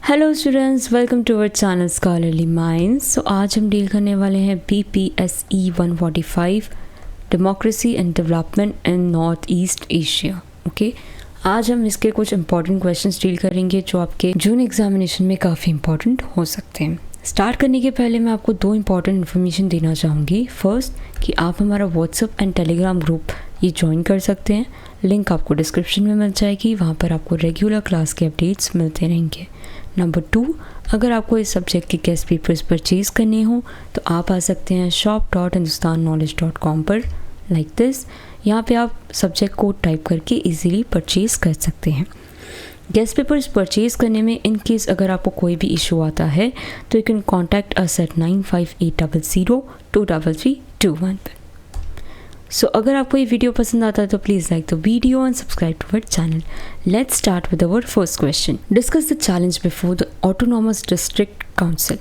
Hello students, welcome to our channel scholarly minds. So आज हम deal करने वाले हैं BPSE 145 democracy and development in north east Asia. Okay, आज हम इसके कुछ इंपॉर्टेंट क्वेश्चंस डील करेंगे जो आपके जून एग्जामिनेशन में काफ़ी इंपॉर्टेंट हो सकते हैं। स्टार्ट करने के पहले मैं आपको दो इंपॉर्टेंट इन्फॉर्मेशन देना चाहूँगी। फर्स्ट कि आप हमारा व्हाट्सअप एंड टेलीग्राम ग्रुप ये ज्वाइन कर सकते हैं। लिंक आपको डिस्क्रिप्शन में मिल जाएगी, वहाँ पर आपको रेगुलर क्लास के अपडेट्स मिलते रहेंगे। नंबर 2, अगर आपको इस सब्जेक्ट के गेस्ट पेपर्स परचेज़ करने हो तो आप आ सकते हैं shop.hindustanknowledge.com पर लाइक दिस। यहाँ पे आप सब्जेक्ट कोड टाइप करके इजीली परचेज़ कर सकते हैं। गेस्ट पेपर्स परचेज़ करने में इन केस अगर आपको कोई भी इशू आता है तो you can contact us at 9580023321 पर। सो अगर आपको ये वीडियो पसंद आता है तो please like the video and subscribe to our channel. Let's start with our first question. Discuss the challenge before the autonomous district council.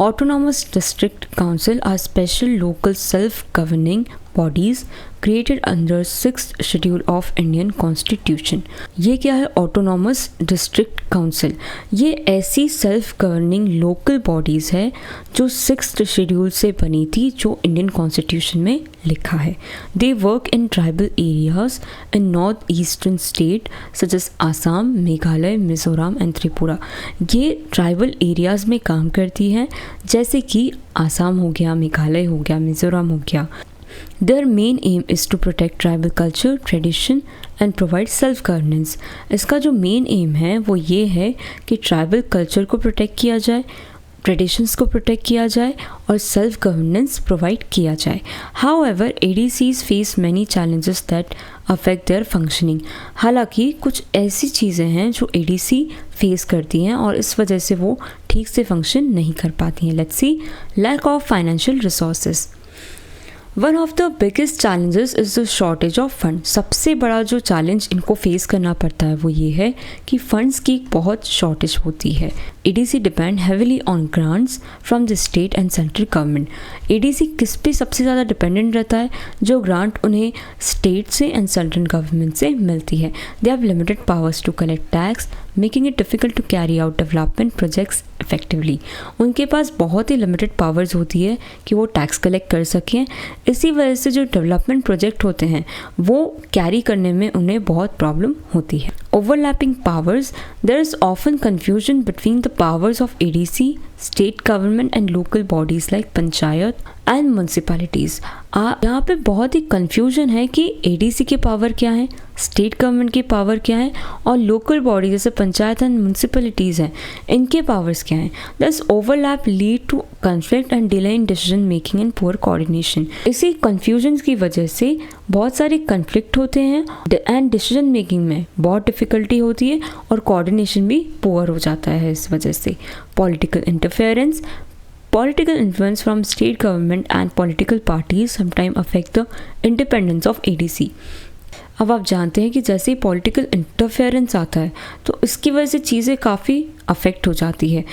Autonomous District Council are special local self-governing bodies created under 6th Schedule of Indian Constitution। ये क्या है Autonomous District Council? ये ऐसी self-governing local bodies है जो 6th Schedule से बनी थी, जो Indian Constitution में लिखा है। They work in tribal areas in north-eastern state such as Assam, Meghalaya, Mizoram and Tripura. ये ट्राइबल एरियाज में काम करती हैं जैसे कि आसाम हो गया, मेघालय हो गया, मिज़ोरम हो गया। Their main aim is to protect tribal culture, tradition and provide self governance। इसका जो मेन एम है वो ये है कि ट्राइबल कल्चर को प्रोटेक्ट किया जाए, ट्रेडिशंस को प्रोटेक्ट किया जाए और सेल्फ गवर्नेंस प्रोवाइड किया जाए। However ADCs face many challenges that affect there functioning. हालांकि कुछ ऐसी चीज़ें हैं जो ADC फेस करती हैं और इस वजह से वो ठीक से फंक्शन नहीं कर पाती हैं। Let's see, lack of financial resources. One of the biggest challenges is the shortage of fund. सबसे बड़ा जो चैलेंज इनको फेस करना पड़ता है वो ये है कि फंड्स की बहुत शॉर्टेज होती है। ADC depend heavily on grants from the state and central government. ADC किस पे सबसे ज़्यादा डिपेंडेंट रहता है? जो ग्रांट उन्हें स्टेट से एंड सेंट्रल गवर्नमेंट से मिलती है। They have limited powers to collect tax, making it difficult to carry out development projects effectively. उनके पास बहुत ही लिमिटेड पावर्स होती है कि वो टैक्स कलेक्ट कर सकें। इसी वजह से जो डेवलपमेंट प्रोजेक्ट होते हैं वो कैरी करने में उन्हें बहुत प्रॉब्लम होती है। Overlapping powers. There is often confusion between the powers of ADC, state government and local bodies like panchayat and municipalities. यहाँ पे बहुत ही कन्फ्यूजन है कि ADC के पावर क्या है, स्टेट गवर्नमेंट के पावर क्या है और लोकल बॉडी जैसे पंचायत एंड म्यूनसिपैलिटीज़ हैं, इनके पावर्स क्या हैं। This overlap lead to conflict and delay in decision making and poor coordination. इसी कन्फ्यूजन की वजह से बहुत सारे कन्फ्लिक्ट होते हैं एंड डिसीजन मेकिंग में बहुत डिफ़िकल्टी होती है और कोऑर्डिनेशन भी पुअर हो जाता है इस वजह से। Political interference. Political influence from state government and political parties sometimes affect the independence of ADC। अब आप जानते हैं कि जैसे ही पॉलिटिकल इंटरफेरेंस आता है तो इसकी वजह से चीज़ें काफ़ी अफेक्ट हो जाती है।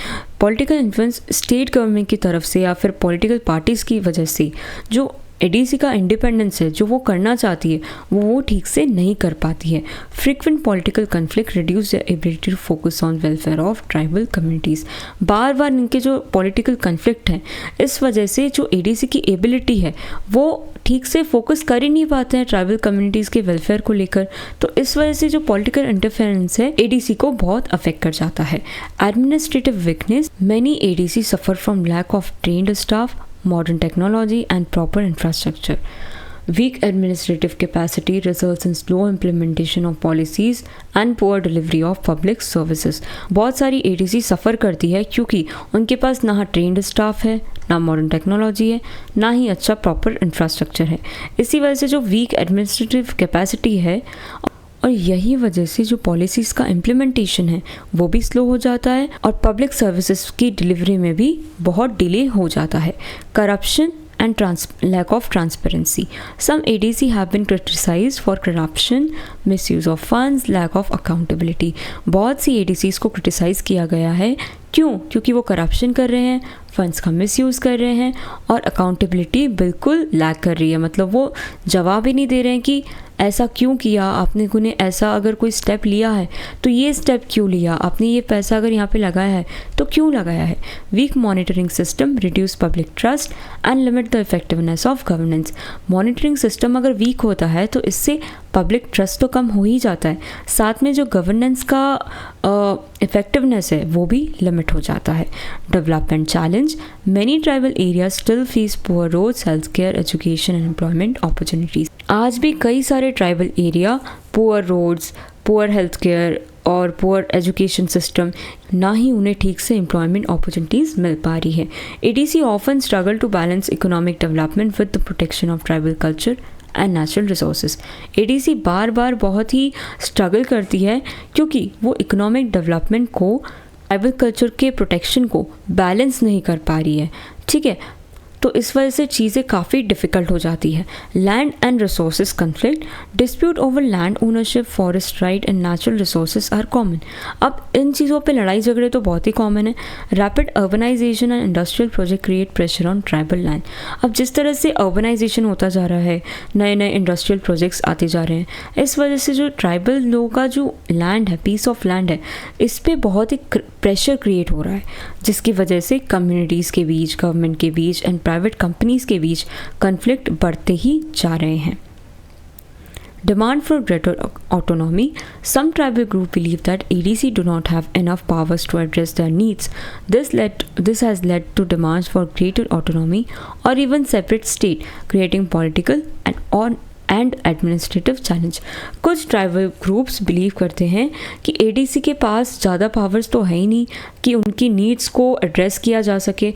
पॉलिटिकल इन्फ्लुएंस स्टेट गवर्नमेंट की तरफ से या फिर पॉलिटिकल पार्टीज़ की वजह से जो ADC का इंडिपेंडेंस है, जो वो करना चाहती है वो ठीक से नहीं कर पाती है। Frequent political conflict reduce the ability to focus on welfare of tribal communities. बार बार इनके जो पॉलिटिकल कन्फ्लिक्ट हैं इस वजह से जो ADC की एबिलिटी है वो ठीक से फोकस कर ही नहीं पाते हैं ट्राइबल कम्युनिटीज़ के वेलफेयर को लेकर। तो इस वजह से जो पॉलिटिकल इंटरफेरेंस है ADC को बहुत अफेक्ट कर जाता है। Administrative weakness. Many ADC suffer from lack of trained staff, modern technology and proper infrastructure। Weak administrative capacity results in slow implementation of policies and poor delivery of public services। बहुत सारी ADC सफ़र करती है क्योंकि उनके पास ना trend staff है, ना modern technology है, ना ही अच्छा प्रॉपर इंफ्रास्ट्रक्चर है। इसी वजह से जो वीक एडमिनिस्ट्रेटिव कैपेसिटी है और यही वजह से जो पॉलिसीज़ का इम्प्लीमेंटेशन है वो भी स्लो हो जाता है और पब्लिक सर्विसेज की डिलीवरी में भी बहुत डिले हो जाता है। Corruption and lack of transparency. Some ADC have been criticized for corruption, misuse of funds, lack of accountability। बहुत सी ADCs को क्रिटिसाइज़ किया गया है। क्यों? क्योंकि वो करप्शन कर रहे हैं, फंड्स का मिसयूज़ कर रहे हैं और अकाउंटेबिलिटी बिल्कुल लैक कर रही है। मतलब वो जवाब ही नहीं दे रहे हैं कि ऐसा क्यों किया आपने, ने ऐसा अगर कोई स्टेप लिया है तो ये स्टेप क्यों लिया आपने, ये पैसा अगर यहाँ पे लगाया है तो क्यों लगाया है। Weak monitoring system reduce public trust and limit the effectiveness of governance. Monitoring system अगर वीक होता है तो इससे पब्लिक ट्रस्ट तो कम हो ही जाता है, साथ में जो गवर्नेंस का इफेक्टिवनेस है वो भी लिमिट हो जाता है। Development challenge, many tribal area still face poor roads, health care, education and employment opportunities. आज भी कई सारे tribal area poor roads, poor health care और पुअर एजुकेशन सिस्टम, ना ही उन्हें ठीक से एम्प्लॉयमेंट अपॉर्चुनिटीज़ मिल पा रही है। ADC often struggle to balance economic development with the protection of tribal culture and natural resources. ADC बार बार बहुत ही स्ट्रगल करती है क्योंकि वो इकोनॉमिक डेवलपमेंट को, ट्राइबल कल्चर के प्रोटेक्शन को बैलेंस नहीं कर पा रही है, ठीक है। तो इस वजह से चीज़ें काफ़ी डिफ़िकल्ट हो जाती है। Land and resources conflict, dispute over land ownership, forest right and natural resources are common. अब इन चीज़ों पे लड़ाई झगड़े तो बहुत ही कॉमन है। Rapid urbanization and industrial project create pressure on tribal land. अब जिस तरह से अर्बनाइजेशन होता जा रहा है, नए नए इंडस्ट्रियल प्रोजेक्ट्स आते जा रहे हैं, इस वजह से जो ट्राइबल लोगों का जो लैंड है, पीस ऑफ लैंड है, इस पर बहुत ही प्रेशर क्रिएट हो रहा है, जिसकी वजह से कम्युनिटीज़ के बीच, गवर्नमेंट के बीच एंड प्राइवेट कंपनीज के बीच कॉन्फ्लिक्ट बढ़ते ही जा रहे हैं। Demand for greater autonomy. Some tribal groups believe that ADC do not have enough powers to address their needs. This has led to demands for greater autonomy or even separate state, creating political and administrative challenge. कुछ tribal groups believe करते हैं कि ADC के पास ज़्यादा powers तो है ही नहीं कि उनकी नीड्स को एड्रेस किया जा सके।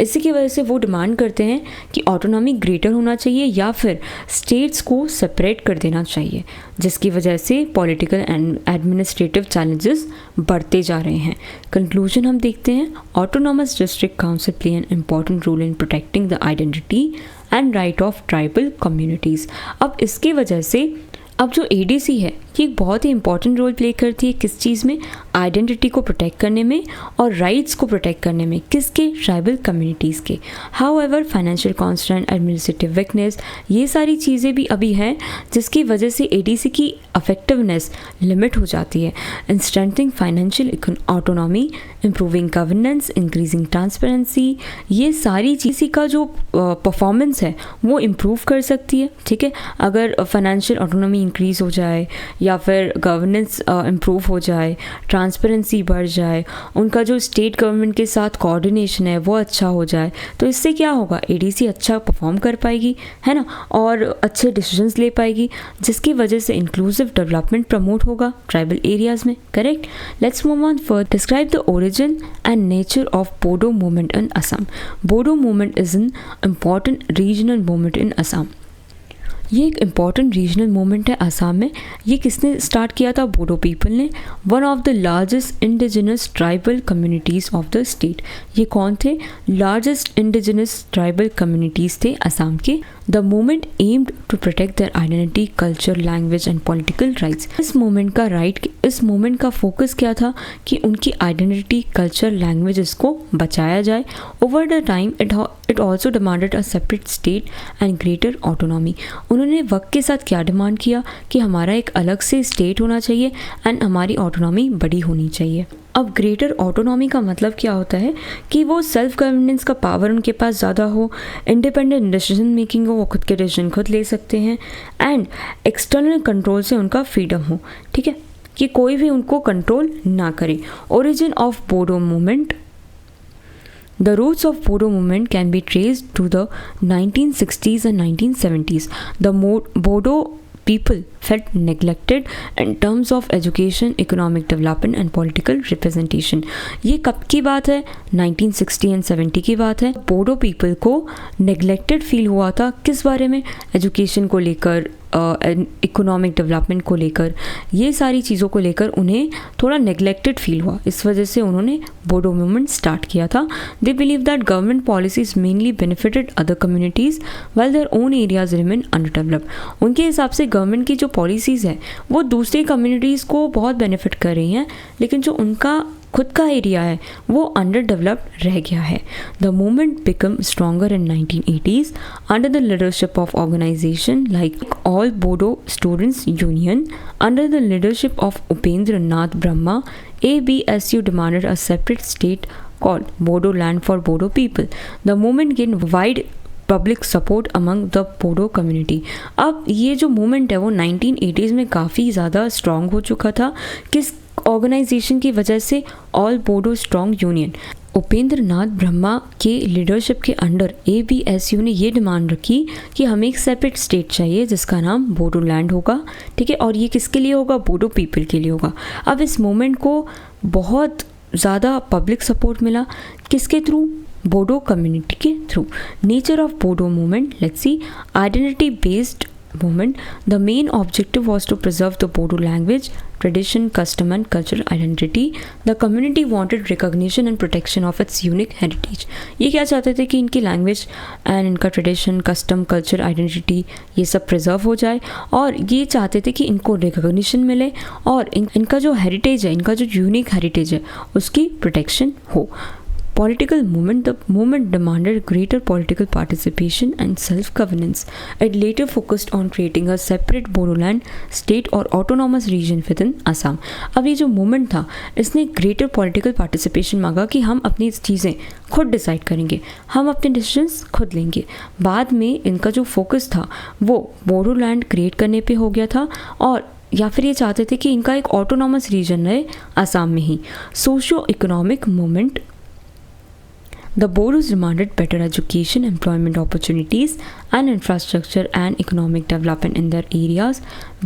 इसी की वजह से वो डिमांड करते हैं कि ऑटोनॉमी ग्रेटर होना चाहिए या फिर स्टेट्स को सेपरेट कर देना चाहिए, जिसकी वजह से पॉलिटिकल एंड एडमिनिस्ट्रेटिव चैलेंजेस बढ़ते जा रहे हैं। कंक्लूजन हम देखते हैं, autonomous district council play an important role in protecting the identity and right of tribal communities. अब इसकी वजह से अब जो एडीसी है ये एक बहुत ही इंपॉर्टेंट रोल प्ले करती है किस चीज़ में, आइडेंटिटी को प्रोटेक्ट करने में और राइट्स को प्रोटेक्ट करने में, किसके, ट्राइबल कम्युनिटीज़ के। However financial constant, administrative weakness, ये सारी चीज़ें भी अभी हैं जिसकी वजह से एडीसी की इफेक्टिवनेस लिमिट हो जाती है। इन strengthening financial autonomy, improving governance, increasing transparency, ये सारी चीज़ें का जो परफॉर्मेंस है वो इम्प्रूव कर सकती है, ठीक है। अगर फाइनेंशियल ऑटोनॉमी इंक्रीज़ हो जाए या फिर गवर्नेंस इम्प्रूव हो जाए, ट्रांसपेरेंसी बढ़ जाए, उनका जो स्टेट गवर्नमेंट के साथ कोऑर्डिनेशन है वो अच्छा हो जाए, तो इससे क्या होगा, एडीसी अच्छा परफॉर्म कर पाएगी, है ना, और अच्छे डिसीजंस ले पाएगी, जिसकी वजह से इंक्लूसिव डेवलपमेंट प्रमोट होगा ट्राइबल एरियाज़ में। Correct. Let's move on further. Describe the origin and nature of Bodo movement in Assam. Bodo movement is an important regional movement in Assam. ये एक इम्पॉर्टेंट रीजनल मूवमेंट है असम में। ये किसने स्टार्ट किया था, बोडो पीपल ने, one of the largest indigenous tribal communities of the state. ये कौन थे, लार्जेस्ट इंडिजिनस ट्राइबल कम्युनिटीज़ थे असम के। The movement aimed to protect their identity, culture, language and political rights. इस मूवमेंट का फोकस क्या था कि उनकी आइडेंटिटी, कल्चर, लैंग्वेज को बचाया जाए। Over the time it also demanded a separate state and greater autonomy. उन्होंने वक्त के साथ क्या डिमांड किया कि हमारा एक अलग से स्टेट होना चाहिए एंड हमारी ऑटोनॉमी बड़ी होनी चाहिए। अब ग्रेटर ऑटोनॉमी का मतलब क्या होता है कि वो सेल्फ गवर्नेंस का पावर उनके पास ज़्यादा हो, इंडिपेंडेंट डिसीजन मेकिंग हो, वो खुद के डिसीजन खुद ले सकते हैं, एंड एक्सटर्नल कंट्रोल से उनका फ्रीडम हो, ठीक है, कि कोई भी उनको कंट्रोल ना करे। Origin of Bodo movement. The roots of Bodo movement can be traced to the 1960s and 1970s. The Bodo people felt neglected in terms of education, economic development and political representation. ये कब की बात है, 1960 and 70 की बात है। Bodo people को neglected feel हुआ था, किस बारे में, एजुकेशन को लेकर, इकोनॉमिक डेवलपमेंट को लेकर, ये सारी चीज़ों को लेकर उन्हें थोड़ा नेग्लेक्टेड फील हुआ। इस वजह से उन्होंने बोडो मूवमेंट स्टार्ट किया था। दे believe that government policies mainly benefited other communities while their own areas remain अंडरडेवलप्ड। उनके हिसाब से गवर्नमेंट की जो पॉलिसीज़ है वो दूसरी कम्युनिटीज़ को बहुत बेनिफिट कर रही हैं, लेकिन जो उनका खुद का एरिया है वो अंडर डेवलप्ड रह गया है। The movement become stronger in 1980s under the leadership of organization like all Bodo students union under the leadership of Upendra Nath Brahma. ABSU demanded a separate state called Bodo Land for Bodo people. The movement gained wide public support among the Bodo community. अब ये जो movement है वो 1980s में काफ़ी ज़्यादा strong हो चुका था। किस ऑर्गेनाइजेशन की वजह से? All Bodo strong union. Upendra Nath Brahma के लीडरशिप के अंडर ABSU ने ये डिमांड रखी कि हमें एक सेपरेट स्टेट चाहिए जिसका नाम बोडो लैंड होगा, ठीक है, और ये किसके लिए होगा? बोडो पीपल के लिए होगा। अब इस मूवमेंट को बहुत ज़्यादा पब्लिक सपोर्ट मिला, किसके थ्रू? बोडो कम्युनिटी के through. Nature of Bodo movement, let's see. Identity based movement, the main objective was to preserve the Bodo language, tradition, custom and cultural identity. The community wanted recognition and protection of its unique heritage. ये क्या चाहते थे कि इनकी language and इनका tradition, custom, culture, identity ये सब preserve हो जाए, और ये चाहते थे कि इनको रिकॉग्निशन मिले और इनका जो हेरिटेज है, इनका जो यूनिक हेरिटेज है उसकी प्रोटेक्शन हो। Political movement, the movement demanded greater political participation and self-governance. It later focused on creating a separate Bodoland state or autonomous region within Assam. अब ये जो movement था इसने greater political participation मांगा कि हम अपनी चीज़ें खुद डिसाइड करेंगे, हम अपने डिसीजंस खुद लेंगे। बाद में इनका जो फोकस था वो बोडोलैंड क्रिएट करने पे हो गया था, और या फिर ये चाहते थे कि इनका एक ऑटोनॉमस रीजन रहे आसाम में ही। Socio economic movement, the Bodos demanded better education, employment opportunities, and infrastructure and economic development in their areas,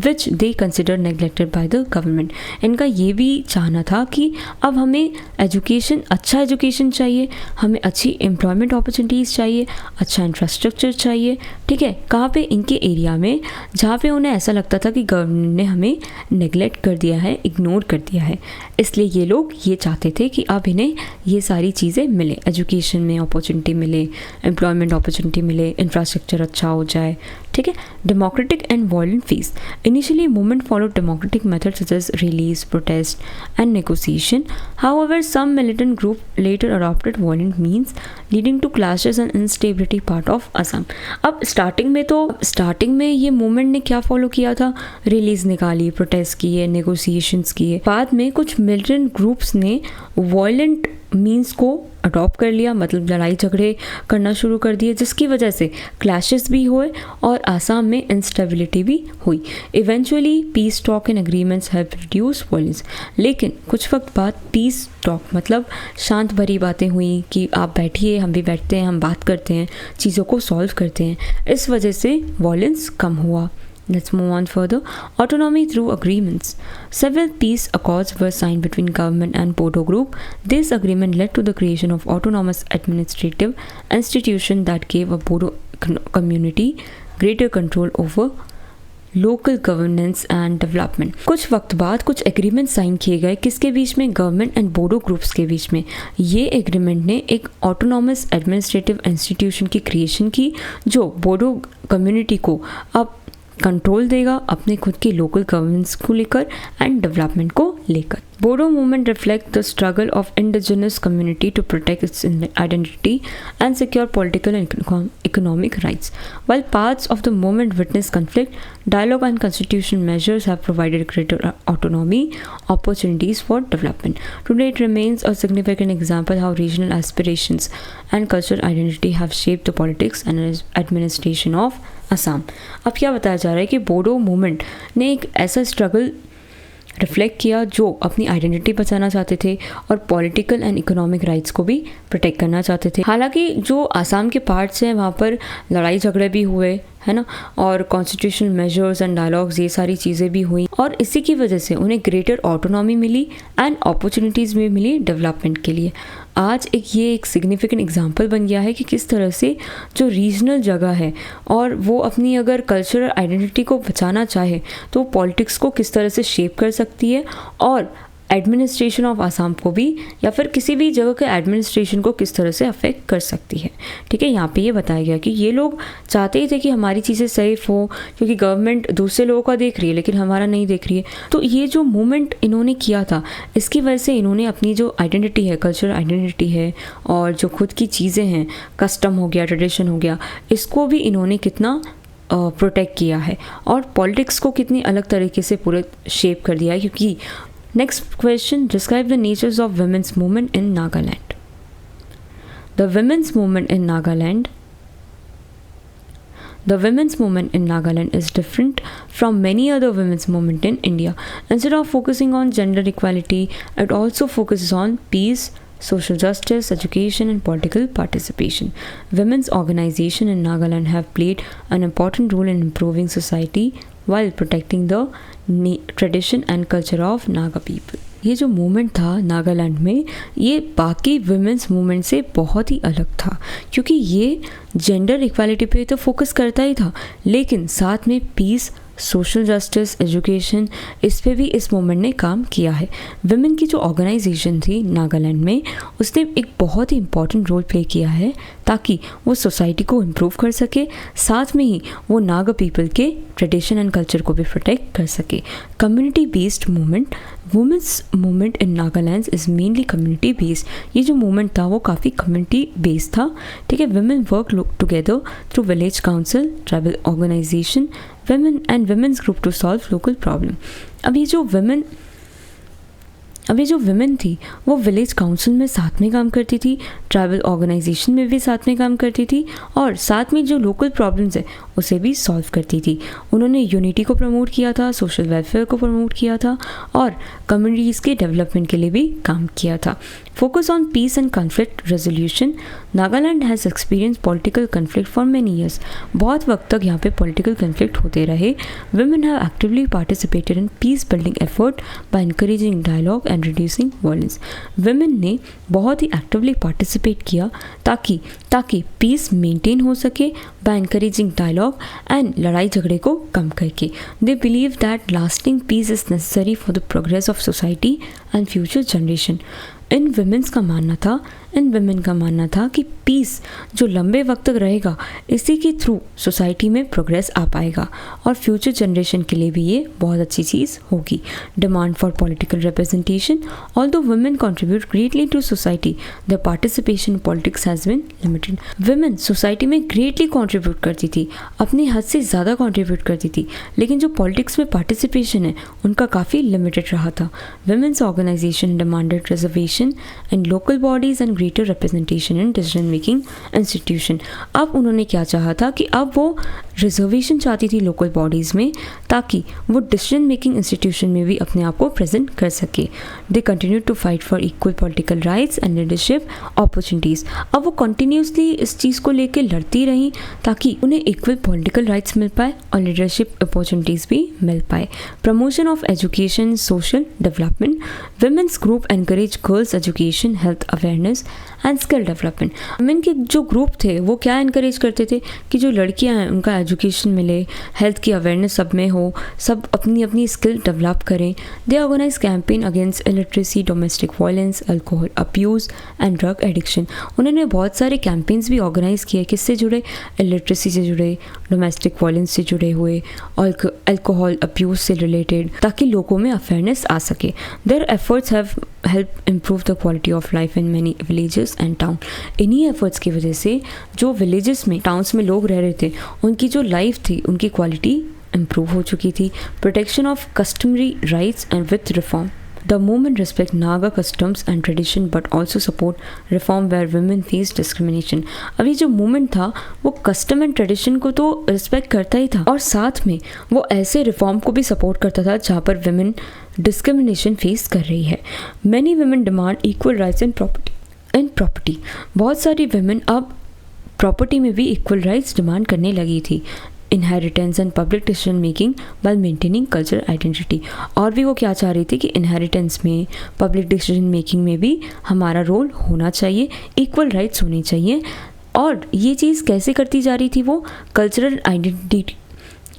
which they considered neglected by the government. इनका ये भी चाहना था कि अब हमें एजुकेशन, अच्छा एजुकेशन चाहिए, हमें अच्छी एम्प्लॉयमेंट अपॉर्चुनिटीज़ चाहिए, अच्छा इंफ्रास्ट्रक्चर चाहिए, ठीक है, कहाँ पे? इनके एरिया में जहाँ पे उन्हें ऐसा लगता था कि गवर्नमेंट ने हमें नेगलेक्ट कर दिया है, इग्नोर कर दिया है। इसलिए ये लोग ये चाहते थे कि अब इन्हें ये सारी चीज़ें मिले, एजुकेशन में अपॉर्चुनिटी मिले, एम्प्लॉयमेंट अपॉर्चुनिटी मिले, इंफ्रास्ट्रक्चर अच्छा हो जाए, ठीक है। Democratic and violent phase, initially movement follow democratic methods such as rallies, protest and negotiation. However some militant group later adopted violent means leading to clashes and instability part of Assam. अब starting में ये movement ने क्या follow किया था? Release निकाली, protest किए, negotiations किए। बाद में कुछ मिलिटेंट ग्रुप्स ने वायलेंट मीन्स को अडॉप्ट कर लिया, मतलब लड़ाई झगड़े करना शुरू कर दिए, जिसकी वजह से क्लैशेस भी हुए और आसाम में इंस्टेबिलिटी भी हुई। Eventually piece talk and agreements have reduce violence. लेकिन कुछ वक्त बाद पीस टॉक मतलब शांत भरी बातें हुई कि आप बैठिए, हम भी बैठते हैं, हम बात करते हैं, चीज़ों को सॉल्व करते हैं, इस वजह से वायलेंस कम हुआ। Let's move on further. Autonomy through agreements. Several peace accords were signed between government and Bodo group. This agreement led to the creation of autonomous administrative institution that gave a Bodo community greater control over local governance and development. कुछ वक्त बाद कुछ agreement sign किए गए, किसके बीच में? Government and Bodo groups के बीच में। ये एग्रीमेंट ने एक ऑटोनॉमस एडमिनिस्ट्रेटिव इंस्टीट्यूशन की क्रिएशन की जो बोडो कम्युनिटी को अब कंट्रोल देगा अपने खुद की लोकल गवर्नेंस को लेकर एंड डेवलपमेंट को लेकर। Bodo movement reflects the struggle of indigenous community to protect its identity and secure political and economic rights. While parts of the movement witnessed conflict, dialogue and constitutional measures have provided greater autonomy, opportunities for development. Today it remains a significant example how regional aspirations and cultural identity have shaped the politics and administration of Assam. अब क्या बताया जा रहा है कि Bodo movement ने एक ऐसा स्ट्रगल रिफ्लेक्ट किया जो अपनी आइडेंटिटी बचाना चाहते थे और पॉलिटिकल एंड इकोनॉमिक राइट्स को भी प्रोटेक्ट करना चाहते थे। हालांकि जो आसाम के पार्ट्स हैं वहाँ पर लड़ाई झगड़े भी हुए, है ना, और कॉन्स्टिट्यूशनल मेजर्स एंड डायलॉग्स ये सारी चीज़ें भी हुई, और इसी की वजह से उन्हें ग्रेटर ऑटोनॉमी मिली एंड अपॉर्चुनिटीज़ भी मिली डेवलपमेंट के लिए। आज ये एक सिग्निफिकेंट एग्जांपल बन गया है कि किस तरह से जो रीजनल जगह है और वो अपनी अगर कल्चरल आइडेंटिटी को बचाना चाहे तो पॉलिटिक्स को किस तरह से शेप कर सकती है और एडमिनिस्ट्रेशन ऑफ आसाम को भी या फिर किसी भी जगह के एडमिनिस्ट्रेशन को किस तरह से अफेक्ट कर सकती है। ठीक है, यहाँ पे ये बताया गया कि ये लोग चाहते ही थे कि हमारी चीज़ें सेफ हो, क्योंकि गवर्नमेंट दूसरे लोगों का देख रही है लेकिन हमारा नहीं देख रही है। तो ये जो मूवमेंट इन्होंने किया था, इसकी वजह से इन्होंने अपनी जो आइडेंटिटी है, कल्चरल आइडेंटिटी है और जो खुद की चीज़ें हैं, कस्टम हो गया, ट्रेडिशन हो गया, इसको भी इन्होंने कितना प्रोटेक्ट किया है और पॉलिटिक्स को कितनी अलग तरीके से पूरे शेप कर दिया है। क्योंकि next question, describe the natures of women's movement in Nagaland. The women's movement in Nagaland The women's movement in Nagaland is different from many other women's movements in India. Instead of focusing on gender equality, it also focuses on peace, social justice, education, and political participation. Women's organizations in Nagaland have played an important role in improving society while protecting the tradition and culture of Naga people. ये जो movement था नागालैंड में, ये बाकी women's movement से बहुत ही अलग था, क्योंकि ये जेंडर इक्वालिटी पे तो फोकस करता ही था, लेकिन साथ में पीस, सोशल जस्टिस, एजुकेशन, इस पे भी इस मूवमेंट ने काम किया है। वुमेन की जो ऑर्गेनाइजेशन थी नागालैंड में, उसने एक बहुत ही इम्पॉर्टेंट रोल प्ले किया है ताकि वो सोसाइटी को इम्प्रूव कर सके, साथ में ही वो नागा पीपल के ट्रेडिशन एंड कल्चर को भी प्रोटेक्ट कर सके। Community based movement, women's movement in Nagaland is mainly community based. ये जो मूवमेंट था वो काफ़ी कम्युनिटी बेस्ड था। ठीक है, women work together through village council, tribal organization, women and women's group to solve local problem। अब ये जो women थी वो विलेज काउंसिल में साथ में काम करती थी, ट्राइबल ऑर्गेनाइजेशन में भी साथ में काम करती थी और साथ में जो लोकल प्रॉब्लम्स है उसे भी सॉल्व करती थी। उन्होंने यूनिटी को प्रमोट किया था, सोशल वेलफेयर को प्रमोट किया था और कम्युनिटीज़ के डेवलपमेंट के लिए भी काम किया था। Focus on peace and conflict resolution, Nagaland has experience political conflict for many years. बहुत वक्त तक यहाँ पे पॉलिटिकल कन्फ्लिक्ट होते रहे। Women have actively participated in peace building effort by encouraging dialogue and reducing violence. Women ने बहुत ही एक्टिवली पार्टिसिपेट किया ताकि पीस मेंटेन हो सके बाय इनकरेजिंग डायलॉग एंड लड़ाई झगड़े को कम करके। They believe that lasting peace is necessary for the progress of society and future generation. इन वुमेन का मानना था कि पीस जो लंबे वक्त तक रहेगा, इसी के थ्रू सोसाइटी में प्रोग्रेस आ पाएगा और फ्यूचर जनरेशन के लिए भी ये बहुत अच्छी चीज़ होगी। Demand for political representation, although women contribute greatly to society, the participation in politics has been limited. Women society में ग्रेटली कंट्रीब्यूट करती थी, अपनी हद से ज़्यादा कंट्रीब्यूट करती थी, लेकिन जो पॉलिटिक्स में पार्टिसिपेशन है उनका काफ़ी लिमिटेड रहा था। Women's organization demanded reservation and local bodies and greater representation in decision making institution. अब उन्होंने क्या चाहा था कि अब वो रिजर्वेशन चाहती थी लोकल बॉडीज़ में, ताकि वो डिसीजन मेकिंग इंस्टीट्यूशन में भी अपने आप को प्रेजेंट कर सके। They continue to fight for equal political rights and leadership opportunities. अब वो कंटिन्यूसली इस चीज़ को लेकर लड़ती रहीं ताकि उन्हें इक्वल पॉलिटिकल राइट्स मिल पाए और लीडरशिप अपॉर्चुनिटीज़ भी मिल पाए। Promotion of education, social development, women's group encourage girls education, health awareness and skill development. Women के जो ग्रुप थे वो क्या इनकरेज करते थे कि जो लड़कियां हैं उनका एजुकेशन मिले, हेल्थ की अवेयरनेस सब में हो, सब अपनी अपनी स्किल डेवलप करें। They organize campaign against illiteracy, domestic violence, alcohol abuse and drug addiction. उन्होंने बहुत सारे कैंपेन्स भी ऑर्गेनाइज किए, किससे जुड़े, इलिटरेसी से जुड़े, डोमेस्टिक वायलेंस से जुड़े हुए और अल्कोहल अब्यूज़ से रिलेटेड, ताकि लोगों में अवेयरनेस आ सके। Their efforts have help improve the quality of life in many villages and town. इन्हीं एफर्ट्स की वजह से जो विलेजेस में, टाउन्स में लोग रह रहे थे, उनकी जो लाइफ थी उनकी क्वालिटी इम्प्रूव हो चुकी थी। Protection of customary rights and with reform, the movement respect Naga customs and tradition but also support reform where women face discrimination. अभी जो मूवमेंट था वो कस्टम एंड ट्रेडिशन को तो रिस्पेक्ट करता ही था और साथ में वो ऐसे रिफॉर्म को भी सपोर्ट करता था जहाँ पर वुमेन डिस्क्रिमिनेशन फेस कर रही है। Many women demand equal rights in property. बहुत सारी वुमेन अब प्रॉपर्टी में भी इक्वल राइट्स डिमांड करने लगी थी। Inheritance and public decision making while maintaining cultural identity. और भी वो क्या चाह रही थी कि इनहेरिटेंस में, पब्लिक डिसीजन मेकिंग में भी हमारा रोल होना चाहिए, इक्वल राइट्स होने चाहिए। और ये चीज़ कैसे करती जा रही थी, वो कल्चरल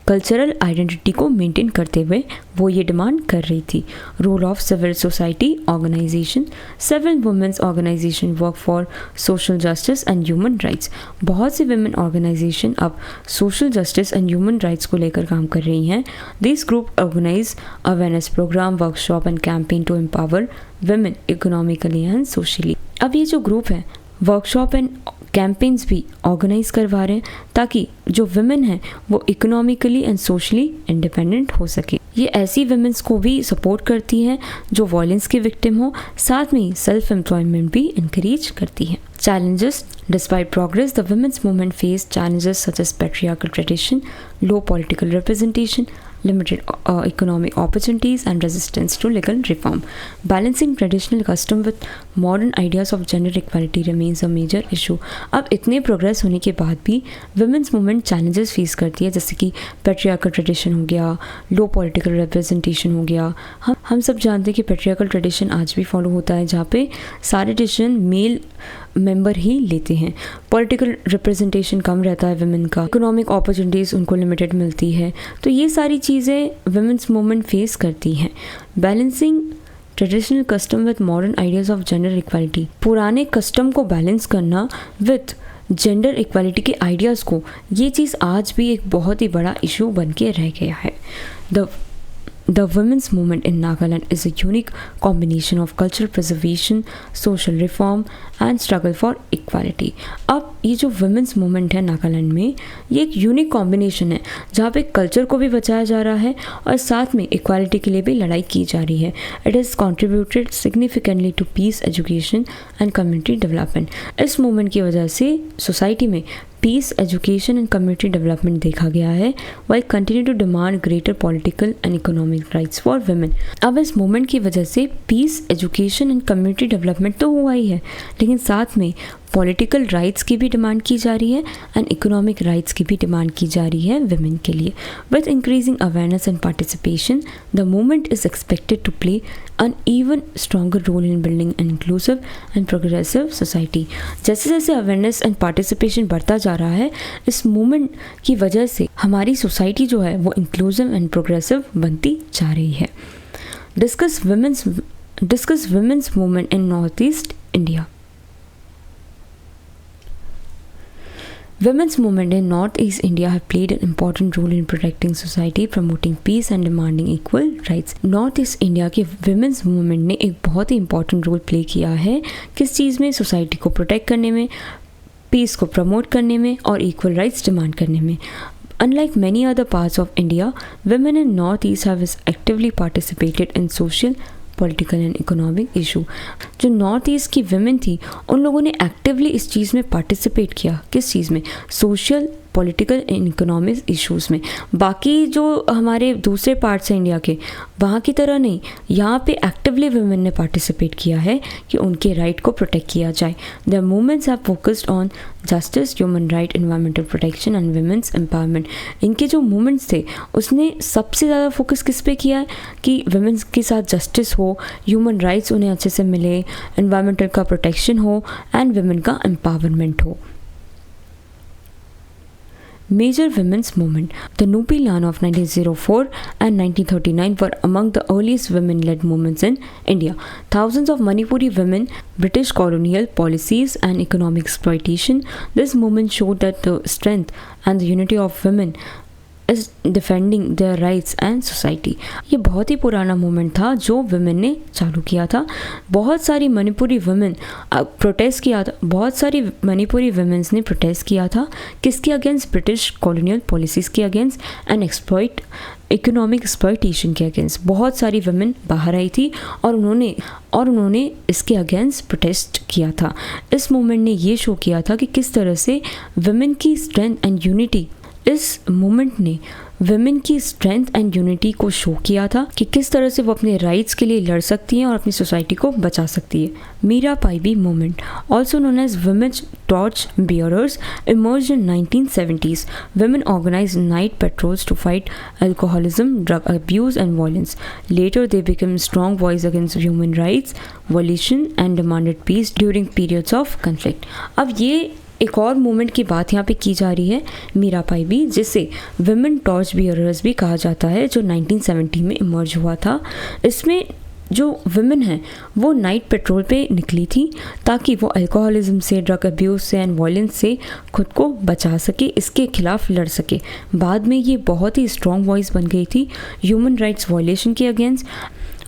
कल्चरल आइडेंटिटी को मेंटेन करते हुए वो ये डिमांड कर रही थी। Role of civil society organization, several women's organization work for social justice and human rights. बहुत सी वुमेन ऑर्गेनाइजेशन अब social justice and human rights को लेकर काम कर रही हैं। This group organize awareness program, workshop and campaign to empower women economically and socially. अब ये जो ग्रुप है वर्कशॉप एंड कैंपेन्स भी ऑर्गेनाइज करवा रहे हैं ताकि जो वुमेन हैं वो इकोनॉमिकली एंड सोशली इंडिपेंडेंट हो सके। ये ऐसी वुमेन्स को भी सपोर्ट करती हैं जो वायलेंस के विक्टिम हो, साथ में सेल्फ एम्प्लॉयमेंट भी इंकरेज करती हैं। Challenges: Despite progress, the women's movement faced challenges such as patriarchal tradition, low political representation, limited economic opportunities, and resistance to legal reform. Balancing traditional custom with modern ideas of gender equality remains a major issue. अब इतने progress होने के बाद भी women's movement challenges face करती है, जैसे कि patriarchal tradition हो गया, low political representation हो गया। हम सब जानते हैं कि patriarchal tradition आज भी फॉलो होता है, जहाँ पे सारे डिसीजन मेल मेंबर ही लेते हैं। पॉलिटिकल रिप्रेजेंटेशन कम रहता है वुमेन का, इकोनॉमिक अपॉर्चुनिटीज़ उनको लिमिटेड मिलती है। तो ये सारी चीज़ें वुमेन्स मूवमेंट फेस करती हैं। Balancing traditional custom with modern ideas of gender equality, पुराने कस्टम को बैलेंस करना विद जेंडर इक्वालिटी के आइडियाज़ को, ये चीज़ आज भी एक बहुत ही बड़ा इशू बन के रह गया है। The women's movement in Nagaland is a unique combination of cultural preservation, social reform and struggle for equality. अब ये जो women's movement है नागालैंड में, ये एक यूनिक कॉम्बिनेशन है जहाँ पे कल्चर को भी बचाया जा रहा है और साथ में इक्वालिटी के लिए भी लड़ाई की जा रही है। It has contributed significantly to peace, education and community development. इस मूवमेंट की वजह से सोसाइटी में peace, education and community development देखा गया है, while continue to demand greater political and economic rights for women. अब इस मूवमेंट की वजह से peace, education and community development तो हुआ ही है, लेकिन साथ में पॉलिटिकल राइट्स की भी डिमांड की जा रही है एंड इकोनॉमिक राइट्स की भी डिमांड की जा रही है वुमेन के लिए। With increasing awareness and participation, the movement is expected to play an even stronger role in building an inclusive and progressive society. जैसे जैसे अवेयरनेस एंड पार्टिसिपेशन बढ़ता जा रहा है, इस मूवमेंट की वजह से हमारी सोसाइटी जो है वो इंक्लूसिव एंड प्रोग्रेसिव बनती जा रही है। Discuss women's movement in north east India. Women's movement in Northeast India have played an important role in protecting society, promoting peace and demanding equal rights. Northeast India के women's movement ने एक बहुत ही important role play किया है किस चीज़ में, society को protect करने में, पीस को प्रमोट करने में और इक्वल राइट्स डिमांड करने में। Unlike many other parts of India, women in Northeast have actively participated in social, political and economic issue. जो नॉर्थ ईस्ट की विमेन थी उन लोगों ने एक्टिवली इस चीज़ में पार्टिसिपेट किया। किस चीज़ में? Social, political and economic issues में। बाकी जो हमारे दूसरे पार्ट्स हैं इंडिया के, वहाँ की तरह नहीं, यहाँ पे एक्टिवली वुमेन ने पार्टिसिपेट किया है कि उनके राइट को प्रोटेक्ट किया जाए। The movements have focused on justice, human right, environmental protection and women's empowerment. इनके जो मूवमेंट्स थे उसने सबसे ज़्यादा फोकस किस पे किया है कि वुमेन्स के साथ जस्टिस हो, ह्यूमन राइट्स उन्हें अच्छे से मिले, एनवायरमेंटल का प्रोटेक्शन हो एंड वुमेन का एम्पावरमेंट हो। Major women's movement. The Nupi Lan of 1904 and 1939 were among the earliest women-led movements in India. Thousands of Manipuri women, British colonial policies and economic exploitation. This movement showed that the strength and the unity of women is defending their rights and society. ये बहुत ही पुराना movement था जो women ने चालू किया था। बहुत सारी मणिपुरी वुमेन प्रोटेस्ट किया था, बहुत सारी मणिपुरी वुमेन्स ने प्रोटेस्ट किया था किसके अगेंस्ट? ब्रिटिश कॉलोनियल पॉलिसीज़ के अगेंस्ट एंड इकोनॉमिक एक्सप्लॉयटेशन के अगेंस्ट। बहुत सारी वुमेन बाहर आई थी और उन्होंने इसके अगेंस्ट प्रोटेस्ट किया था। इस मूवमेंट ने ये शो किया था कि किस तरह से वुमेन की स्ट्रेंथ एंड यूनिटी, इस मूवमेंट ने वुमेन की स्ट्रेंथ एंड यूनिटी को शो किया था कि किस तरह से वो अपने राइट्स के लिए लड़ सकती हैं और अपनी सोसाइटी को बचा सकती है। Meira Paibi movement, also known as women's torch bearers, emerged in 1970s. Women organized night patrols to fight alcoholism, drug abuse and violence. Later they became strong voice against human rights violation and demanded peace during periods of conflict. अब ये एक और movement की बात यहाँ पे की जा रही है, मीराबाई भी, जिसे विमेन टॉर्च बियरर्स भी कहा जाता है, जो 1970 में इमर्ज हुआ था। इसमें जो विमेन हैं वो नाइट पेट्रोल पे निकली थी ताकि वो अल्कोहलिज्म से, ड्रग अब्यूज़ से एंड वायलेंस से खुद को बचा सके, इसके खिलाफ लड़ सके। बाद में ये बहुत ही स्ट्रॉन्ग वॉइस बन गई थी ह्यूमन राइट्स वायलेशन के अगेंस्ट,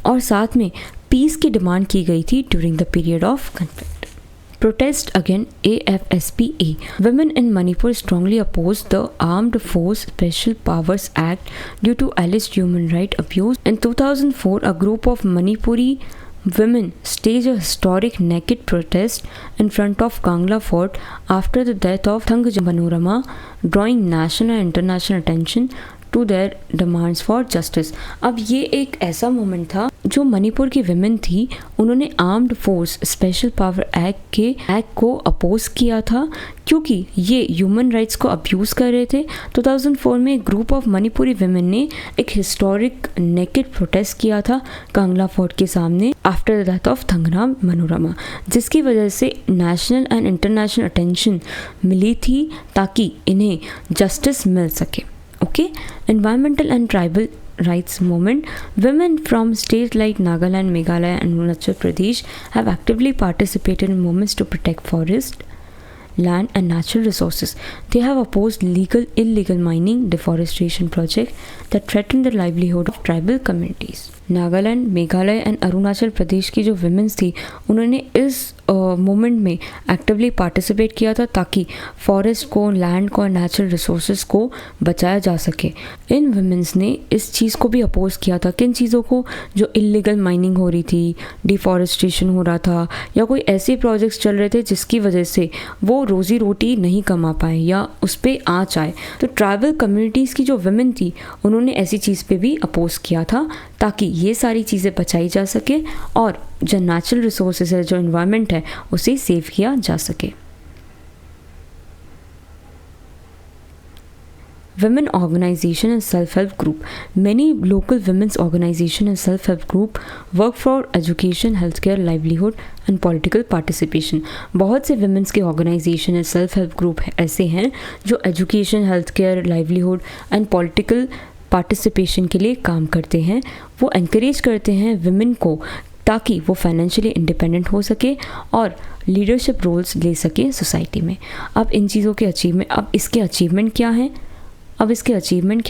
और साथ में पीस की डिमांड की गई थी during the period of conflict. Protest against AFSPA. Women in Manipur strongly opposed the Armed Force Special Powers Act due to alleged human rights abuse. In 2004, a group of Manipuri women staged a historic naked protest in front of Kangla Fort after the death of Thang Panorama, drawing national and international attention to their demands for justice. अब ये एक ऐसा moment था जो मणिपुर की women थी, उन्होंने armed force special power act को अपोज किया था क्योंकि ये ह्यूमन राइट्स को अब्यूज़ कर रहे थे। 2004 में एक ग्रुप ऑफ मणिपुरी विमेन ने एक हिस्टोरिक नेकेड प्रोटेस्ट किया था कांगला फोर्ट के सामने after the death of Thangjam Manorama, जिसकी वजह से नेशनल एंड इंटरनेशनल अटेंशन मिली थी ताकि इन्हें जस्टिस मिल सके। Okay, environmental and tribal rights movement. Women from states like Nagaland, Meghalaya and Arunachal Pradesh have actively participated in movements to protect forest, land and natural resources. They have opposed illegal mining, deforestation projects that threaten the livelihood of tribal communities. Nagaland, Meghalaya and Arunachal Pradesh की जो women's थी उन्होंने इस movement में actively participate किया था ताकि forest को, लैंड को, नेचुरल रिसोर्सेज को बचाया जा सके। इन विमेंस ने इस चीज़ को भी अपोज किया था, किन चीज़ों को, जो इलीगल माइनिंग हो रही थी, डिफॉरेस्टेशन हो रहा था या कोई ऐसे प्रोजेक्ट्स चल रहे थे जिसकी वजह से वो रोज़ी रोटी नहीं कमा पाए या उस पर आँच आए। तो ट्राइबल कम्युनिटीज़ की जो विमेन थी उन्होंने ऐसी चीज़ पे भी अपोज किया था ताकि ये सारी चीज़ें बचाई जा सके और जो नेचुरल रिसोर्सेज है, जो एनवायरनमेंट है, उसे सेव किया जा सके। Women organization and self-help group. Many local women's organization and self-help group work for education, healthcare, livelihood and political participation. बहुत से women's के organization and self-help group ऐसे हैं जो education, healthcare, livelihood and political participation के लिए काम करते हैं। वो एनकरेज करते हैं विमेन को ताकि वो फाइनेंशियली इंडिपेंडेंट हो सके और लीडरशिप रोल्स ले सके सोसाइटी में। अब इन चीज़ों के इसके अचीवमेंट क्या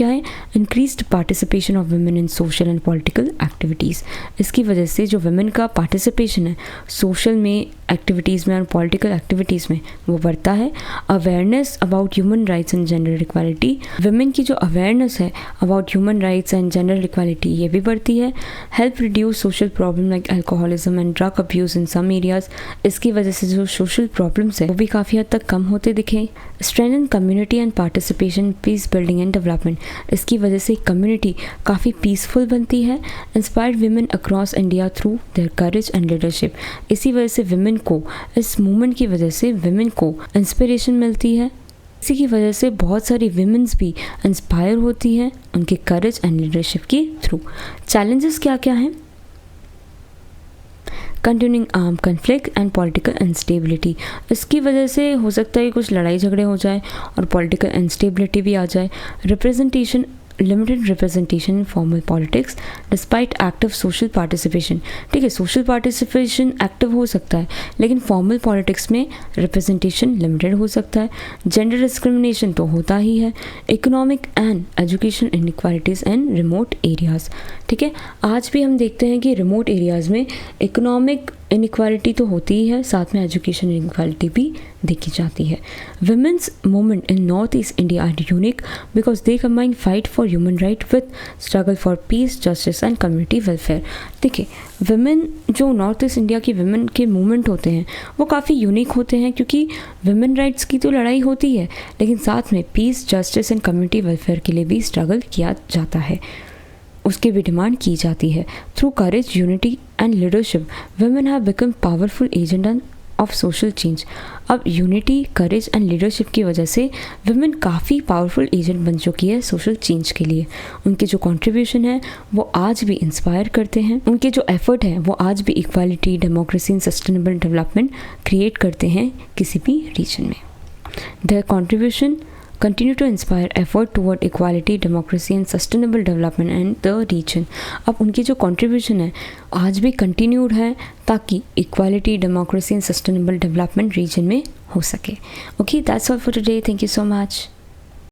हैं? Increased participation of women in social and political activities. इसकी वजह से जो वुमेन का पार्टिसिपेशन है सोशल में एक्टिविटीज़ में और पॉलिटिकल एक्टिविटीज़ में वो बढ़ता है। Awareness about human rights and gender equality, women की जो अवेयरनेस है about human rights and gender equality ये भी बढ़ती है। Help reduce social problem like alcoholism and drug abuse in some areas. इसकी वजह से जो सोशल प्रॉब्लम्स है वो भी काफ़ी हद तक कम होते दिखे। Strengthen community and participation, peace building and development. इसकी वजह से कम्युनिटी काफ़ी पीसफुल बनती है। Inspired women across India through their courage and leadership. इसी वजह से विमेन को, इस मूवमेंट की वजह से विमेन को इंस्पिरेशन मिलती है। इसी की वजह से बहुत सारी विमेंस भी इंस्पायर होती हैं उनके करेज एंड लीडरशिप के थ्रू। चैलेंजेस क्या क्या हैं? Continuing arm conflict and political instability. इसकी वजह से हो सकता है कुछ लड़ाई झगड़े हो जाए और पॉलिटिकल इंस्टेबिलिटी भी आ जाए। Representation, limited representation in formal politics despite active social participation. ठीक है, सोशल पार्टिसिपेशन एक्टिव हो सकता है लेकिन फॉर्मल पॉलिटिक्स में रिप्रेजेंटेशन लिमिटेड हो सकता है। जेंडर डिस्क्रिमिनेशन तो होता ही है। Economic and education inequalities and remote areas. ठीक है, आज भी हम देखते हैं कि रिमोट एरियाज़ में इकोनॉमिक इनइक्वालिटी तो होती ही है, साथ में एजुकेशन इनइक्वालिटी भी देखी जाती है। Women's movement in north east India are unique because they combine fight for human right with struggle for peace, justice and community welfare. देखिए, विमेन जो नॉर्थ ईस्ट इंडिया की विमेन के मूवमेंट होते हैं वो काफ़ी यूनिक होते हैं क्योंकि विमेन राइट्स की तो लड़ाई होती है लेकिन साथ में peace, justice and community welfare के लिए भी स्ट्रगल किया जाता है, उसकी भी डिमांड की जाती है। Through courage, unity and leadership women have become powerful agent of social change. अब यूनिटी, करेज एंड लीडरशिप की वजह से वुमेन काफ़ी पावरफुल एजेंट बन चुकी है सोशल चेंज के लिए। उनके जो कंट्रीब्यूशन है वो आज भी इंस्पायर करते हैं, उनके जो एफर्ट है वो आज भी equality, democracy and sustainable development create करते हैं किसी भी रीजन में। Their contribution continue to inspire effort toward equality, democracy and sustainable development and the region. अब उनकी जो contribution है आज भी continued है ताकि equality, democracy and sustainable development region में हो सके. Okay, that's all for today. Thank you so much.